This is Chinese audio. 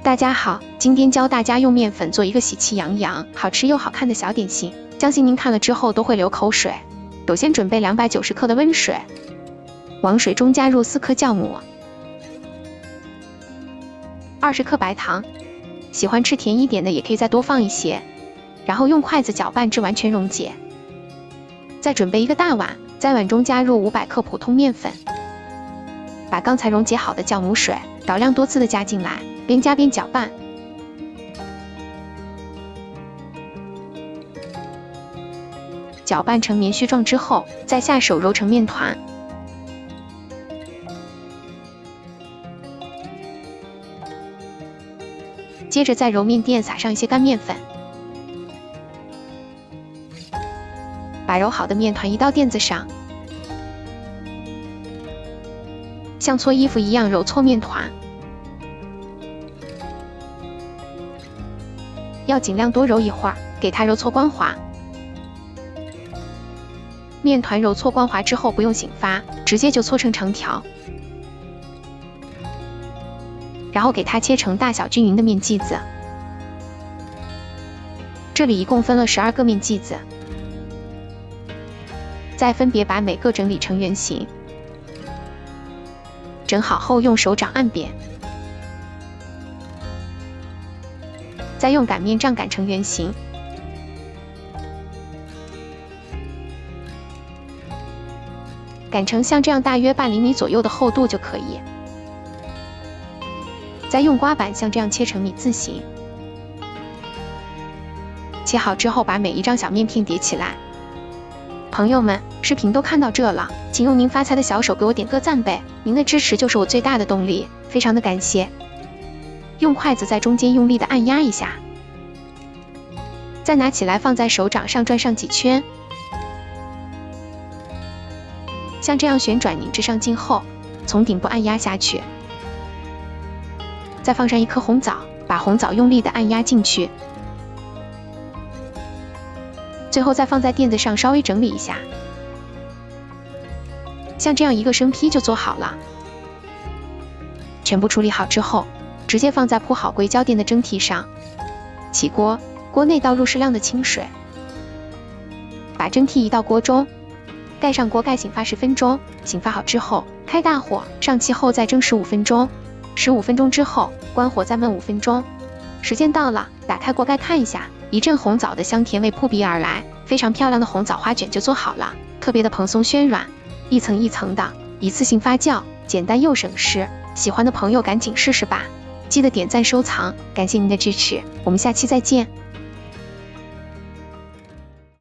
大家好，今天教大家用面粉做一个喜气洋洋、好吃又好看的小点心，相信您看了之后都会流口水。首先准备290克的温水，往水中加入4颗酵母，20克白糖，喜欢吃甜一点的也可以再多放一些，然后用筷子搅拌至完全溶解。再准备一个大碗，在碗中加入500克普通面粉，把刚才溶解好的酵母水少量多次的加进来，边加边搅拌。搅拌成棉絮状之后，再下手揉成面团。接着在揉面垫撒上一些干面粉，把揉好的面团移到垫子上，像搓衣服一样揉搓面团，要尽量多揉一会儿，给它揉搓光滑。面团揉搓光滑之后不用醒发，直接就搓成长条，然后给它切成大小均匀的面剂子。这里一共分了12个面剂子，再分别把每个整理成圆形，整好后用手掌按扁，再用擀面杖擀成圆形。擀成像这样大约半厘米左右的厚度就可以。再用刮板像这样切成米字形。切好之后，把每一张小面片叠起来。朋友们，视频都看到这了，请用您发财的小手给我点个赞呗，您的支持就是我最大的动力，非常的感谢。用筷子在中间用力的按压一下，再拿起来放在手掌上转上几圈。像这样旋转拧至上劲后，从顶部按压下去，再放上1颗红枣，把红枣用力的按压进去，最后再放在垫子上稍微整理一下，像这样一个生坯就做好了。全部处理好之后，直接放在铺好硅胶垫的蒸屉上，起锅，锅内倒入适量的清水，把蒸屉移到锅中，盖上锅盖醒发10分钟，醒发好之后，开大火上气后再蒸15分钟，15分钟之后关火再焖5分钟。时间到了，打开锅盖看一下，一阵红枣的香甜味扑鼻而来，非常漂亮的红枣花卷就做好了，特别的蓬松暄软，一层一层的，一次性发酵，简单又省事。喜欢的朋友赶紧试试吧，记得点赞收藏，感谢您的支持，我们下期再见。